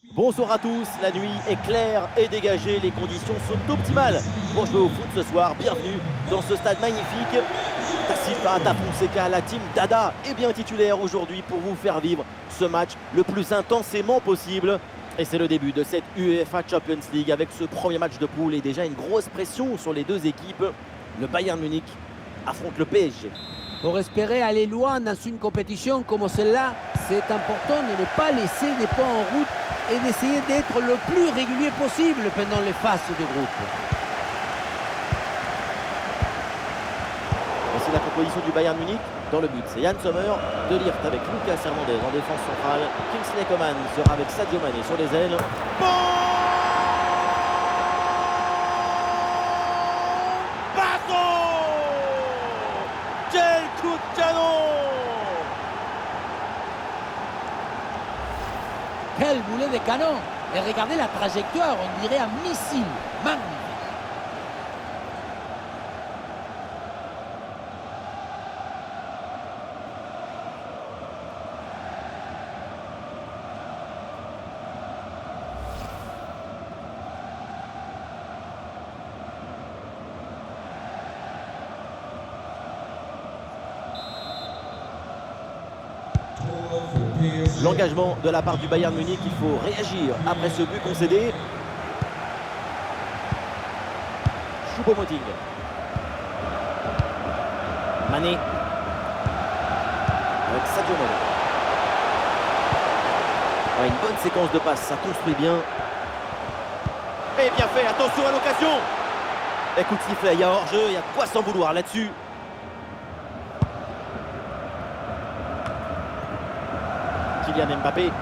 Bonsoir à tous, la nuit est claire et dégagée, les conditions sont optimales pour jouer au foot ce soir. Bienvenue dans ce stade magnifique. Tassifa, Fonseca, la team Dada est bien titulaire aujourd'hui pour vous faire vivre ce match le plus intensément possible. Et c'est le début de cette UEFA Champions League avec ce premier match de poule et déjà une grosse pression sur les deux équipes. Le Bayern Munich affronte le PSG. Pour espérer aller loin dans une compétition comme celle-là, c'est important de ne pas laisser des points en route et d'essayer d'être le plus régulier possible pendant les phases de groupe. Voici la composition du Bayern Munich. Dans le but, c'est Yann Sommer, De Ligt avec Lucas Hernandez en défense centrale. Kingsley Coman sera avec Sadio Mané sur les ailes. Quel coup de canon! Quel boulet de canon! Et regardez la trajectoire, on dirait un missile. Magnifique! L'engagement de la part du Bayern Munich, il faut réagir après ce but concédé. Choupo-Moting. Mané. Avec Sadio Mané. Ouais, une bonne séquence de passes, ça construit bien. Et bien fait, attention à l'occasion. Écoute sifflet, il y a hors-jeu, il y a quoi s'en vouloir là-dessus. Kylian Mbappé.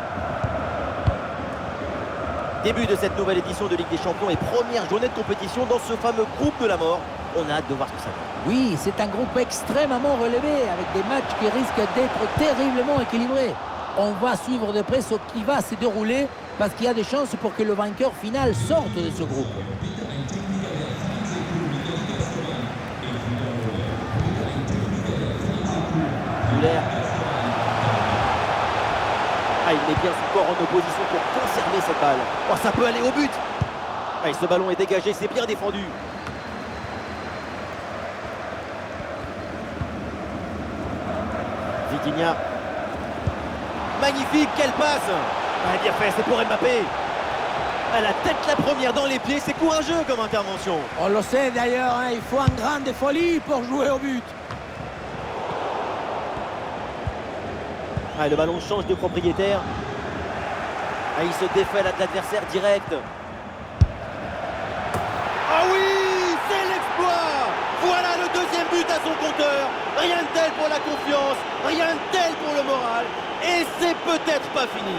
Début de cette nouvelle édition de Ligue des Champions et première journée de compétition dans ce fameux groupe de la mort. On a hâte de voir ce que ça donne. Oui, c'est un groupe extrêmement relevé avec des matchs qui risquent d'être terriblement équilibrés. On va suivre de près ce qui va se dérouler parce qu'il y a des chances pour que le vainqueur final sorte de ce groupe. Müller. Ah, il met bien son corps en opposition pour conserver cette balle. Oh, ça peut aller au but. Ah, et ce ballon est dégagé, c'est bien défendu. Vitinha. Magnifique, quelle passe. Ah, bien fait, c'est pour Mbappé. Ah, la tête la première dans les pieds, c'est courageux comme intervention. On le sait d'ailleurs, hein, il faut un grain de folie pour jouer au but. Ah, le ballon change de propriétaire. Ah, il se défait de l'adversaire direct. Ah oui, c'est l'exploit. Voilà le deuxième but à son compteur. Rien de tel pour la confiance, rien de tel pour le moral. Et c'est peut-être pas fini.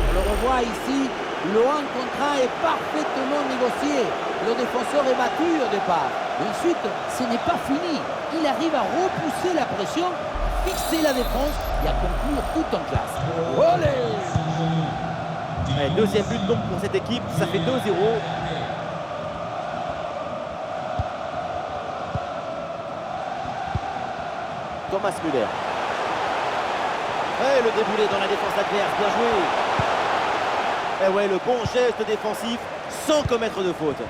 On le revoit ici, le 1 contre 1 est parfaitement négocié. Le défenseur est battu au départ. Et ensuite, ce n'est pas fini. Il arrive à repousser la pression, fixer la défense et à conclure tout en classe. Olé! Allez, deuxième but donc pour cette équipe, ça fait 2-0. Thomas Müller. Et le déboulé dans la défense adverse, bien joué. Et ouais, le bon geste défensif sans commettre de faute.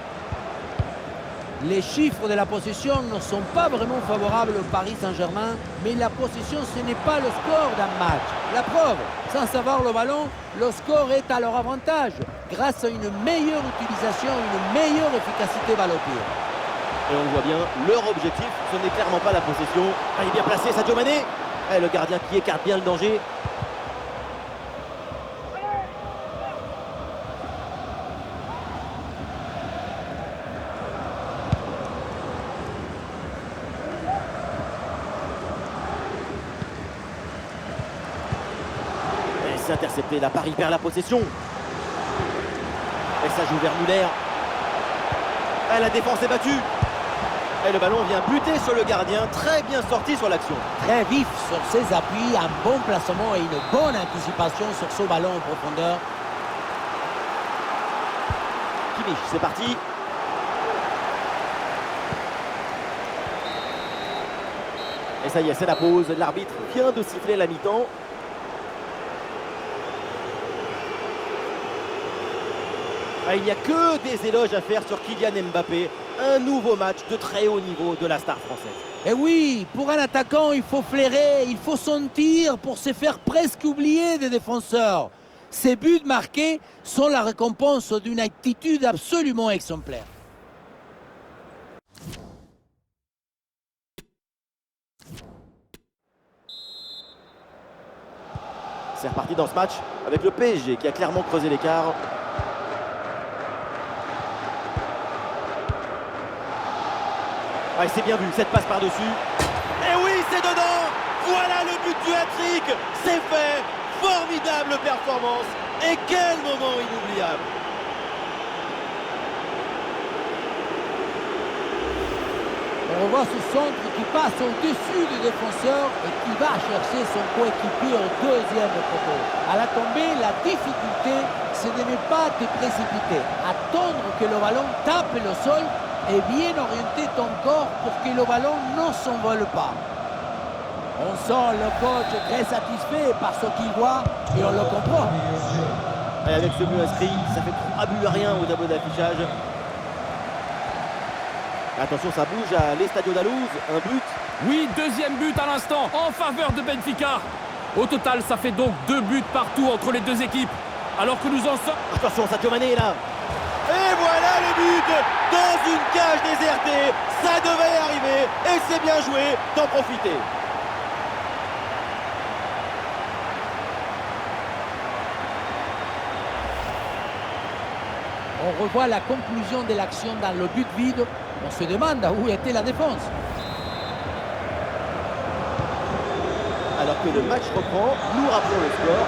Les chiffres de la possession ne sont pas vraiment favorables au Paris Saint-Germain, mais la possession, ce n'est pas le score d'un match. La preuve, sans savoir le ballon, le score est à leur avantage, grâce à une meilleure utilisation, une meilleure efficacité balle au pied. Et on voit bien, leur objectif, ce n'est clairement pas la possession. Ah, il est bien placé, Sadio Mané. Et le gardien qui écarte bien le danger. Et c'est intercepté, la Paris perd la possession. Et ça joue vers Müller. Et la défense est battue. Et le ballon vient buter sur le gardien, très bien sorti sur l'action. Très vif sur ses appuis, un bon placement et une bonne anticipation sur ce ballon en profondeur. Kimmich, c'est parti. Et ça y est, c'est la pause. L'arbitre vient de siffler la mi-temps. Il n'y a que des éloges à faire sur Kylian Mbappé. Un nouveau match de très haut niveau de la star française. Et oui, pour un attaquant, il faut flairer, il faut sentir pour se faire presque oublier des défenseurs. Ces buts marqués sont la récompense d'une attitude absolument exemplaire. C'est reparti dans ce match avec le PSG qui a clairement creusé l'écart. C'est bien vu, cette passe par-dessus. Et oui, c'est dedans. Voilà le but du hat-trick. C'est fait. Formidable performance. Et quel moment inoubliable. On revoit ce centre qui passe au-dessus du défenseur et qui va chercher son coéquipier au deuxième poteau. À la tombée, la difficulté, c'est de ne pas te précipiter. Attendre que le ballon tape le sol et bien orienter ton corps pour que le ballon ne s'envole pas. On sent le coach très satisfait par ce qu'il voit et on le comprend. Et avec ce but inscrit, ça fait 3 buts à rien au tableau d'affichage. Attention, ça bouge à l'Estadio d'Alouz, un but. Oui, deuxième but à l'instant en faveur de Benfica. Au total, ça fait donc 2 buts partout entre les deux équipes. Alors que nous en sommes... Attention, Sadio Mané est là. Et voilà le but dans une cage désertée. Ça devait arriver et c'est bien joué d'en profiter. On revoit la conclusion de l'action dans le but vide. On se demande où était la défense. Alors que le match reprend, nous rappelons le score,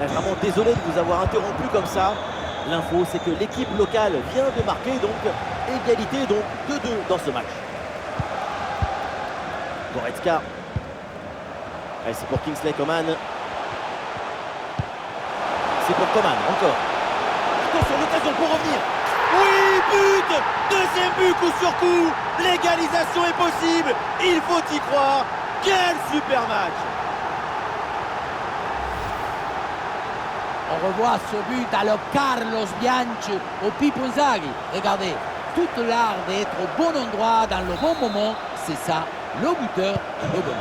3-1. Vraiment désolé de vous avoir interrompu comme ça. L'info, c'est que l'équipe locale vient de marquer, donc égalité, donc 2-2 dans ce match. Goretzka. C'est pour Kingsley Coman. C'est pour Coman, encore. Attention, l'occasion pour revenir. Oui, but! Deuxième but, coup sur coup. L'égalisation est possible. Il faut y croire. Quel super match! On revoit ce but à le Carlos Bianchi au Pippo Inzaghi. Regardez, toute l'art d'être au bon endroit dans le bon moment, c'est ça, le buteur et le bonheur.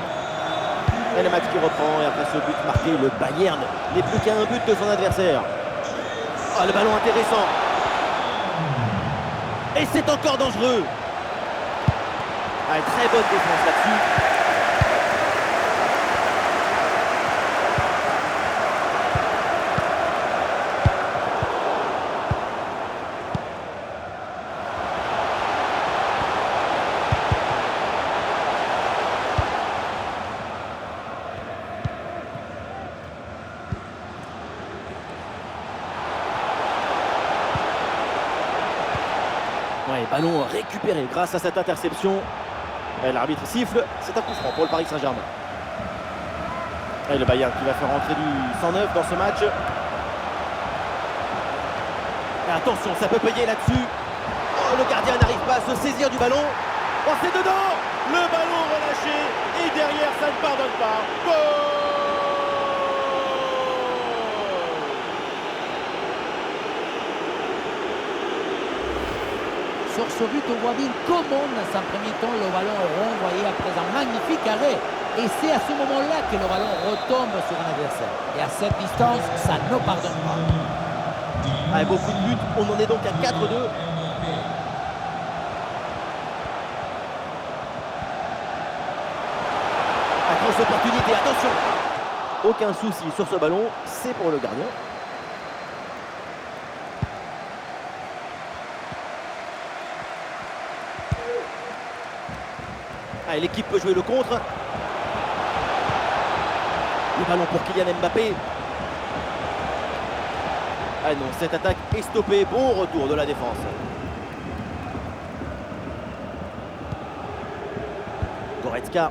Et le match qui reprend, et après ce but marqué, le Bayern n'est plus qu'à un but de son adversaire. Oh, le ballon intéressant. Et c'est encore dangereux. Très bonne défense là-dessus. Ballon récupéré grâce à cette interception. L'arbitre siffle, c'est un coup franc pour le Paris Saint-Germain. Et le Bayern qui va faire entrer du 109 dans ce match. Et attention, ça peut payer là-dessus. Oh, le gardien n'arrive pas à se saisir du ballon. Oh, c'est dedans. Le ballon relâché. Et derrière, ça ne pardonne pas. Goal! Sur ce but, on voit bien comment, dans un premier temps, le ballon est renvoyé après un magnifique arrêt. Et c'est à ce moment-là que le ballon retombe sur un adversaire. Et à cette distance, ça ne pardonne pas. Beaucoup de buts, on en est donc à 4-2. Grosse opportunité, attention. Aucun souci sur ce ballon, c'est pour le gardien. L'équipe peut jouer le contre. Le ballon pour Kylian Mbappé. Non, cette attaque est stoppée. Bon retour de la défense. Goretzka.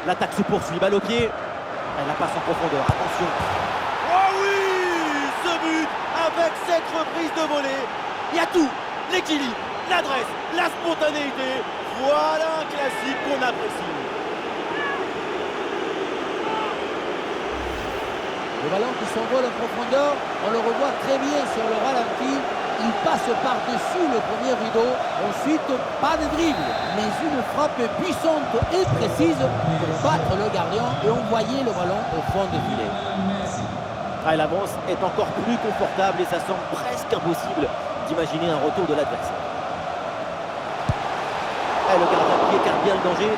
L'attaque se poursuit, balle au pied. La passe en profondeur, attention. Oh oui, ce but avec cette reprise de volée. Il y a tout, l'équilibre, l'adresse, la spontanéité. Voilà un classique qu'on apprécie. Le ballon qui s'envole en profondeur, on le revoit très bien sur le ralenti. Il passe par-dessus le premier rideau. Ensuite, pas de dribble, mais une frappe puissante et précise pour battre le gardien et envoyer le ballon au fond du filet. Ah, l'avance est encore plus confortable et ça semble presque impossible d'imaginer un retour de l'adversaire. Le gardien qui écarte bien le danger.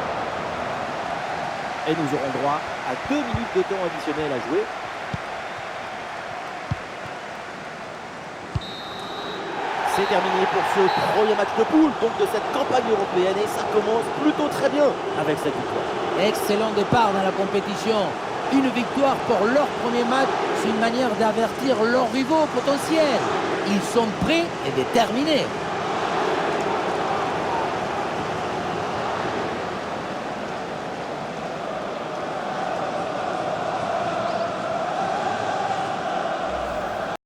Et nous aurons droit à 2 minutes de temps additionnel à jouer. C'est terminé pour ce premier match de poule donc de cette campagne européenne et ça commence plutôt très bien avec cette victoire. Excellent départ dans la compétition. Une victoire pour leur premier match, c'est une manière d'avertir leurs rivaux potentiels. Ils sont prêts et déterminés.